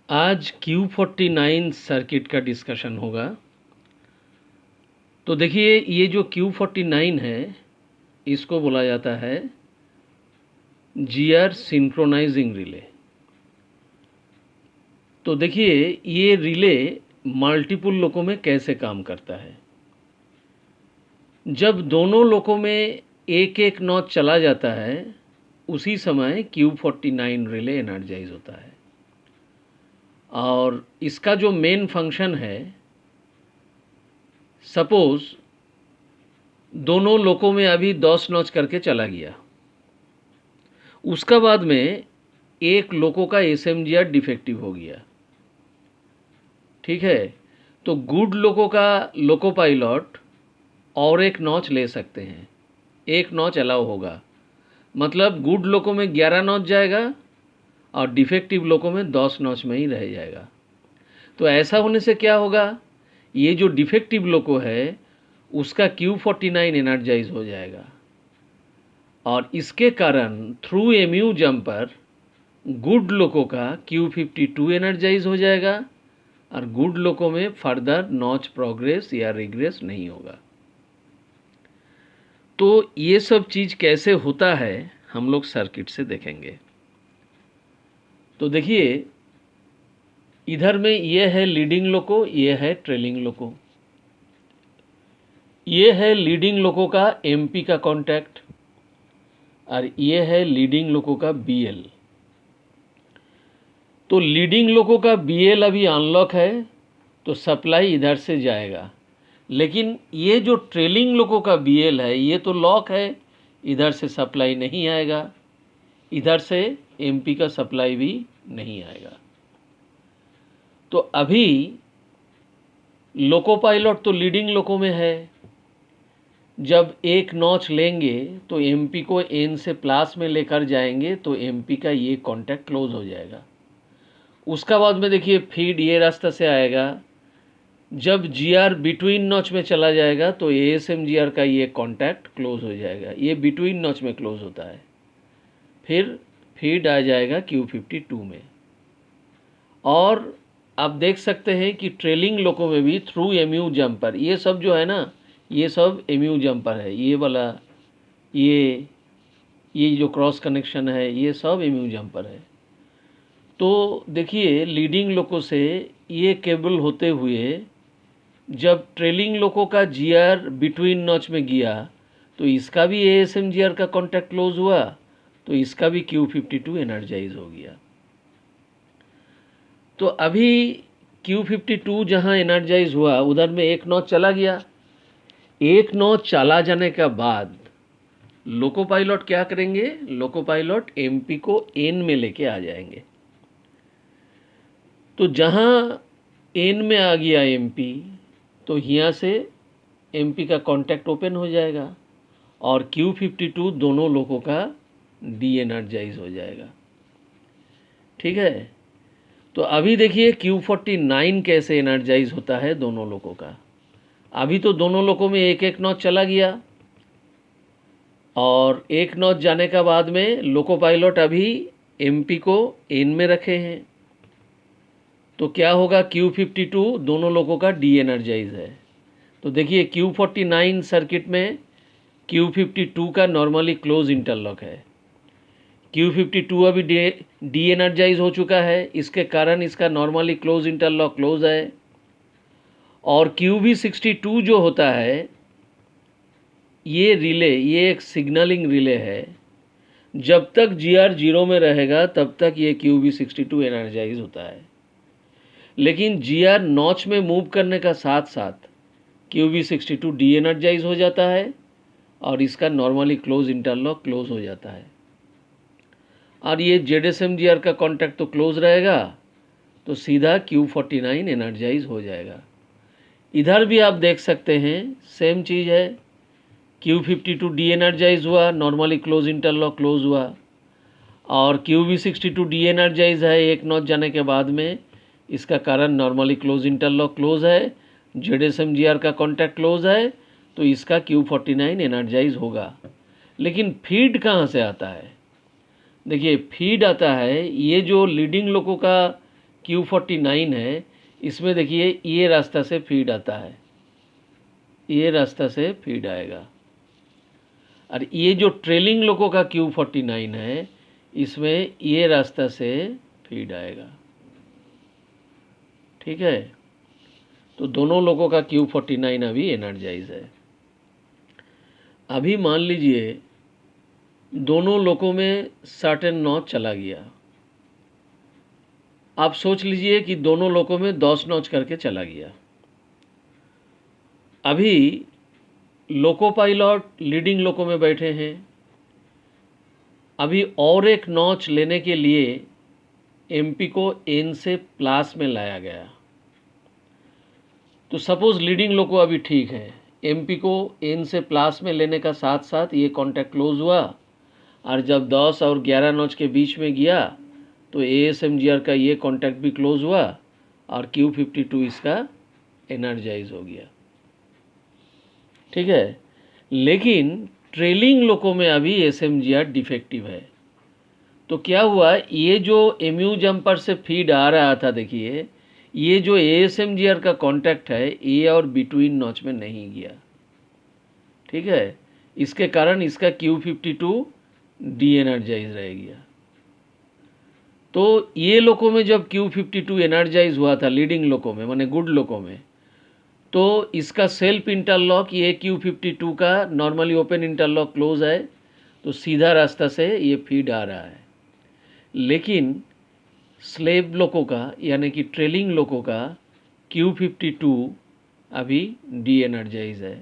आज Q49 circuit का discussion होगा। तो देखिए, ये जो Q49 है इसको बोला जाता है GR सिंक्रोनाइजिंग रिले। तो देखिए, ये रिले मल्टीपल लोकों में कैसे काम करता है। जब दोनों लोकों में एक एक नॉच चला जाता है उसी समय Q49 रिले एनर्जाइज होता है। और इसका जो मेन फंक्शन है, सपोज़ दोनों लोकों में अभी 10 नॉच करके चला गया, उसका बाद में एक लोको का SMGR डिफेक्टिव हो गया, ठीक है। तो गुड लोको का लोको पायलट और एक नॉच ले सकते हैं, एक नॉच अलाउ होगा। मतलब गुड लोको में 11 नॉच जाएगा और डिफेक्टिव लोको में 10 नॉच में ही रह जाएगा। तो ऐसा होने से क्या होगा, ये जो डिफेक्टिव लोको है उसका Q49 एनर्जाइज हो जाएगा और इसके कारण थ्रू एमयू जंपर गुड लोको का Q52 एनर्जाइज हो जाएगा और गुड लोको में फर्दर नॉच प्रोग्रेस या रिग्रेस नहीं होगा। तो ये सब चीज़ कैसे होता है हम लोग सर्किट से देखेंगे। तो देखिए, इधर में ये है लीडिंग लोको, ये है ट्रेलिंग लोको। ये है लीडिंग लोको का MP का कॉन्टैक्ट और ये है लीडिंग लोको का BL। तो लीडिंग लोको का BL अभी अनलॉक है तो सप्लाई इधर से जाएगा, लेकिन ये जो ट्रेलिंग लोको का BL है ये तो लॉक है, इधर से सप्लाई नहीं आएगा, इधर से MP का सप्लाई भी नहीं आएगा। तो अभी लोको पायलट तो लीडिंग लोको में है, जब एक नॉच लेंगे तो MP को N से प्लस में लेकर जाएंगे तो MP का ये कॉन्टैक्ट क्लोज हो जाएगा। उसका बाद में देखिए फीड ये रास्ता से आएगा, जब GR बिटवीन नॉच में चला जाएगा तो ASMGR का ये कॉन्टैक्ट क्लोज हो जाएगा, ये बिटवीन नॉच में क्लोज होता है। फिर फीड आ जाएगा Q52 में। और आप देख सकते हैं कि ट्रेलिंग लोको में भी थ्रू एमयू जंपर, ये सब जो है ना, ये सब एमयू जंपर है, ये वाला, ये जो क्रॉस कनेक्शन है ये सब एमयू जंपर है। तो देखिए, लीडिंग लोको से ये केबल होते हुए जब ट्रेलिंग लोको का GR बिटवीन नॉच में गया तो इसका भी ASMGR का कॉन्टैक्ट क्लोज हुआ, तो इसका भी Q52 एनर्जाइज हो गया। तो अभी Q52 जहाँ एनर्जाइज हुआ उधर में एक नॉच चला गया। एक नॉच चला जाने के बाद लोको पायलट क्या करेंगे, लोको पायलट MP को N में लेके आ जाएंगे। तो जहाँ N में आ गया MP तो यहाँ से MP का कॉन्टैक्ट ओपन हो जाएगा और Q52 दोनों लोगों का डी एनर्जाइज हो जाएगा, ठीक है। तो अभी देखिए Q49 कैसे एनर्जाइज होता है दोनों लोगों का। अभी तो दोनों लोगों में एक एक नॉच चला गया और एक नॉच जाने का बाद में लोको पायलट अभी MP को N में रखे हैं, तो क्या होगा, Q52 दोनों लोगों का डी एनर्जाइज है। तो देखिए Q49 सर्किट में Q52 का नॉर्मली क्लोज इंटरलॉक है, Q52 अभी डी एनर्जाइज हो चुका है, इसके कारण इसका नॉर्मली क्लोज इंटरलॉक क्लोज है। और QB62 जो होता है ये रिले, ये एक सिग्नलिंग रिले है, जब तक GR 0 में रहेगा तब तक ये QB62 एनर्जाइज होता है, लेकिन GR नॉच में मूव करने का साथ साथ QB62 डी एनर्जाइज हो जाता है और इसका नॉर्मली क्लोज इंटरलॉक क्लोज हो जाता है और ये ZSMGR का कॉन्टैक्ट तो क्लोज रहेगा, तो सीधा Q49 एनर्जाइज हो जाएगा। इधर भी आप देख सकते हैं सेम चीज़ है, Q52 डी एनर्जाइज हुआ, नॉर्मली क्लोज इंटरलॉक क्लोज हुआ और QB62 डी एनर्जाइज है एक नॉच जाने के बाद में, इसका कारण नॉर्मली क्लोज इंटरलॉक क्लोज है, ZSMGR का कॉन्टैक्ट क्लोज है, तो इसका Q49 एनर्जाइज होगा। लेकिन फीड कहाँ से आता है, देखिए फीड आता है, ये जो लीडिंग लोको का Q49 है, इसमें देखिए ये रास्ता से फीड आता है, ये रास्ता से फीड आएगा। और ये जो ट्रेलिंग लोगों का Q49 है, इसमें ये रास्ता से फीड आएगा। ठीक है, तो दोनों लोगों का Q49 अभी एनर्जाइज है। अभी मान लीजिए दोनों लोगों में सर्टेन नॉच चला गया। आप सोच लीजिए कि दोनों लोगों में 10 नॉच करके चला गया। अभी लोको पायलट लीडिंग लोको में बैठे हैं। अभी और एक नॉच लेने के लिए एमपी को एन से प्लस में लाया गया। तो सपोज लीडिंग लोको अभी ठीक है, एमपी को एन से प्लस में लेने का साथ साथ ये कॉन्टैक्ट क्लोज हुआ, और जब 10 और 11 नॉच के बीच में गया तो ASMGR का ये कॉन्टैक्ट भी क्लोज हुआ और Q52 इसका एनर्जाइज हो गया। ठीक है, लेकिन ट्रेलिंग लोको में अभी SMGR डिफेक्टिव है। तो क्या हुआ, ये जो MU जंपर से फीड आ रहा था, देखिए ये जो ASMGR का कॉन्टैक्ट है ए और बिटवीन नॉच में नहीं गया। ठीक है, इसके कारण इसका Q52 डी एनर्जाइज रह गया। तो ये लोको में जब Q52 एनर्जाइज हुआ था लीडिंग लोको में, माने गुड लोको में, तो इसका सेल्फ इंटरलॉक ये Q52 का नॉर्मली ओपन इंटरलॉक क्लोज है, तो सीधा रास्ता से ये फीड आ रहा है। लेकिन स्लेव लोको का यानी कि ट्रेलिंग लोको का Q52 अभी डी एनर्जाइज है।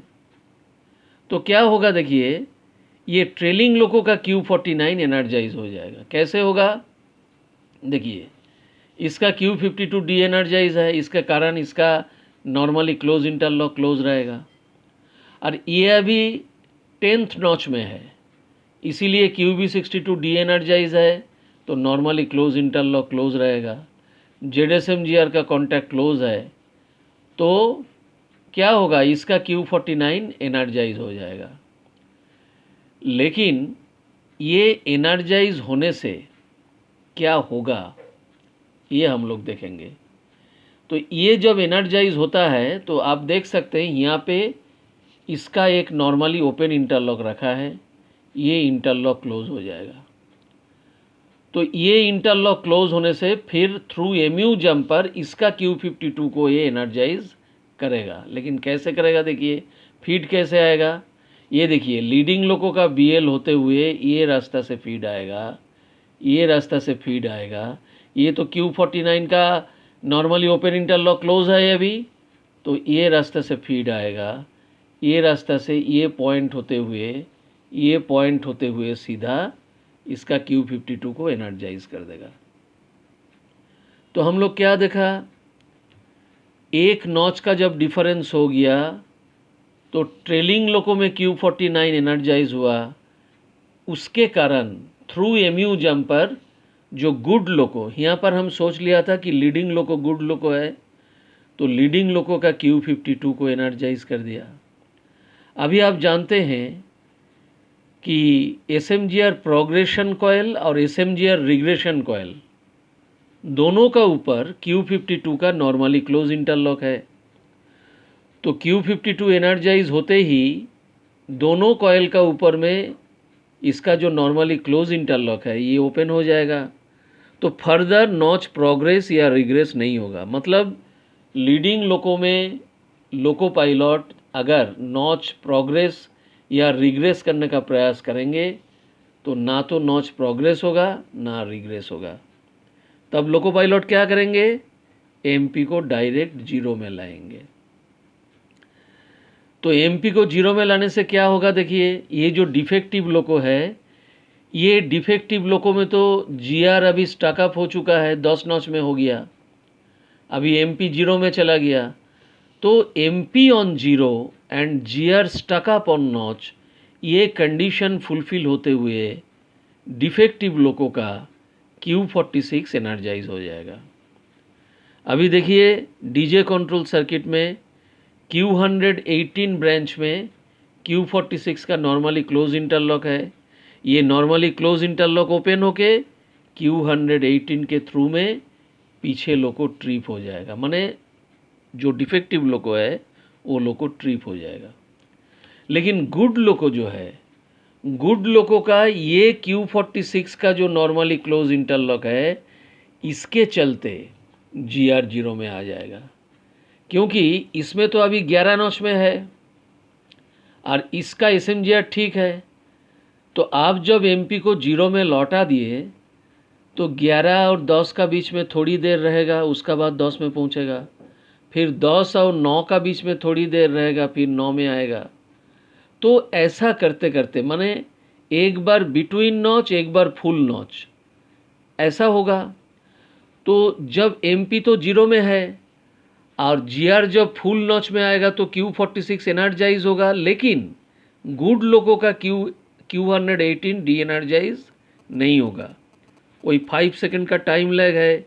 तो क्या होगा, देखिए ये ट्रेलिंग लोको का Q49 एनर्जाइज हो जाएगा। कैसे होगा, देखिए इसका Q52 डी एनर्जाइज है, इसके कारण इसका नॉर्मली क्लोज इंटरलॉक क्लोज रहेगा। और ये अभी 10th नॉच में है, इसीलिए QB62 डी एनर्जाइज है, तो नॉर्मली क्लोज इंटरलॉक क्लोज रहेगा। ZSMGR का कॉन्टैक्ट क्लोज है, तो क्या होगा, इसका Q49 एनर्जाइज हो जाएगा। लेकिन ये एनर्जाइज होने से क्या होगा ये हम लोग देखेंगे। तो ये जब एनर्जाइज होता है तो आप देख सकते हैं यहाँ पे इसका एक नॉर्मली ओपन इंटरलॉक रखा है, ये इंटरलॉक क्लोज हो जाएगा। तो ये इंटरलॉक क्लोज होने से फिर थ्रू MU जंपर इसका Q52 को ये एनर्जाइज करेगा। लेकिन कैसे करेगा, देखिए फीड कैसे आएगा। ये देखिए लीडिंग लोको का BL होते हुए ये रास्ता से फीड आएगा, ये रास्ता से फीड आएगा। ये तो Q49 का नॉर्मली ओपन इंटरलॉक क्लोज है अभी, तो ये रास्ता से फीड आएगा, ये रास्ता से ये पॉइंट होते हुए, ये पॉइंट होते हुए सीधा इसका Q52 को एनर्जाइज कर देगा। तो हम लोग क्या देखा, एक नॉच का जब डिफरेंस हो गया तो ट्रेलिंग लोको में Q49 एनर्जाइज हुआ, उसके कारण थ्रू MU जंपर जो गुड लोको, यहाँ पर हम सोच लिया था कि लीडिंग लोको गुड लोको है, तो लीडिंग लोको का Q52 को एनर्जाइज कर दिया। अभी आप जानते हैं कि SMGR प्रोग्रेशन कॉयल और SMGR रिग्रेशन कॉयल दोनों का ऊपर Q52 का नॉर्मली क्लोज इंटरलॉक है। तो Q52 एनर्जाइज होते ही दोनों कॉयल का ऊपर में इसका जो नॉर्मली क्लोज इंटरलॉक है ये ओपन हो जाएगा। तो फर्दर नॉच प्रोग्रेस या रिग्रेस नहीं होगा। मतलब लीडिंग लोको में लोको पायलट अगर नॉच प्रोग्रेस या रिग्रेस करने का प्रयास करेंगे तो ना तो नॉच प्रोग्रेस होगा ना रिग्रेस होगा। तब लोको पायलट क्या करेंगे, एमपी को डायरेक्ट जीरो में लाएंगे। तो एमपी को जीरो में लाने से क्या होगा, देखिए ये जो डिफेक्टिव लोको है, ये डिफेक्टिव लोको में तो जीआर अभी स्टकअप हो चुका है, 10 नॉच में हो गया, अभी एमपी जीरो में चला गया। तो MP on zero and GR stuck up on notch, ये कंडीशन फुलफिल होते हुए डिफेक्टिव लोको का Q46 एनर्जाइज हो जाएगा। अभी देखिए डीजे कंट्रोल सर्किट में Q118 ब्रांच में Q46 का नॉर्मली क्लोज इंटरलॉक है। ये नॉर्मली क्लोज इंटरलॉक ओपन होके Q118 के थ्रू में पीछे लोको ट्रिप हो जाएगा, माने जो डिफेक्टिव लोको है वो लोको ट्रिप हो जाएगा। लेकिन गुड लोको जो है, गुड लोको का ये Q46 का जो नॉर्मली क्लोज इंटरलॉक है, इसके चलते GR 0 में आ जाएगा, क्योंकि इसमें तो अभी 11 नॉच में है और इसका SMGR ठीक है। तो आप जब MP को 0 में लौटा दिए तो 11 और 10 का बीच में थोड़ी देर रहेगा, उसका बाद 10 में पहुंचेगा, फिर 10 और 9 का बीच में थोड़ी देर रहेगा, फिर 9 में आएगा। तो ऐसा करते करते माने एक बार बिटवीन नॉच, एक बार फुल नॉच, ऐसा होगा। तो जब MP तो 0 में है और GR जब फुल नॉच में आएगा तो Q46 एनर्जाइज होगा, लेकिन गुड लोगों का Q118 डी एनर्जाइज नहीं होगा। वही 5 सेकंड का टाइम लैग है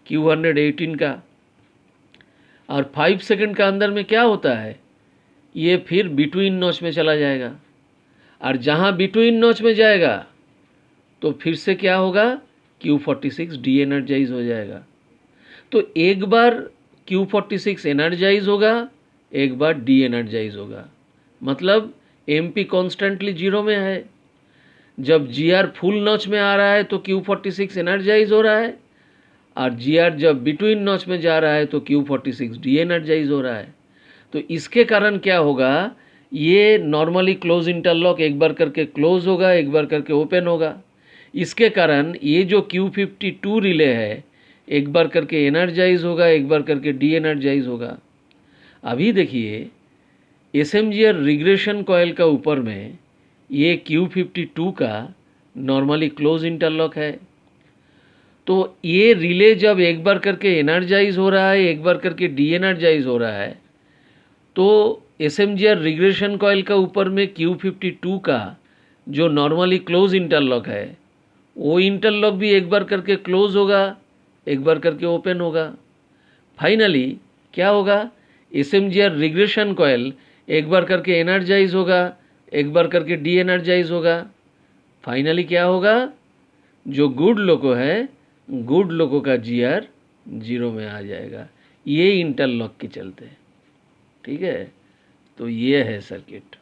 Q118 का, और 5 सेकंड का अंदर में क्या होता है, ये फिर बिटवीन नॉच में चला जाएगा, और जहाँ बिटवीन नॉच में जाएगा तो फिर से क्या होगा, Q46 डी एनर्जाइज हो जाएगा। तो एक बार Q46 एनर्जाइज होगा, एक बार डी एनर्जाइज होगा, मतलब MP कॉन्स्टेंटली 0 में है। जब GR फुल नॉच में आ रहा है तो Q46 एनर्जाइज हो रहा है, और GR जब बिटवीन नॉच में जा रहा है तो Q46 डी एनर्जाइज हो रहा है। तो इसके कारण क्या होगा, ये नॉर्मली क्लोज इंटरलॉक एक बार करके क्लोज होगा, एक बार करके ओपन होगा। इसके कारण ये जो Q52 रिले है, एक बार करके एनर्जाइज होगा, एक बार करके डी एनर्जाइज होगा। अभी देखिए SMGR रिग्रेशन कॉयल का ऊपर में ये Q52 का नॉर्मली क्लोज इंटरलॉक है। तो ये रिले जब एक बार करके एनर्जाइज हो रहा है, एक बार करके डी एनर्जाइज हो रहा है, तो SMGR रिग्रेशन कॉयल का ऊपर में Q52 का जो नॉर्मली क्लोज इंटरलॉक है, वो इंटरलॉक भी एक बार करके क्लोज होगा, एक बार करके ओपन होगा। फाइनली क्या होगा, SMGR रिग्रेशन कॉयल एक बार करके एनर्जाइज होगा, एक बार करके डी एनर्जाइज होगा। फाइनली क्या होगा, जो गुड लोको है, गुड लोको का GR 0 में आ जाएगा, ये इंटरलॉक के चलते। ठीक है, तो ये है सर्किट।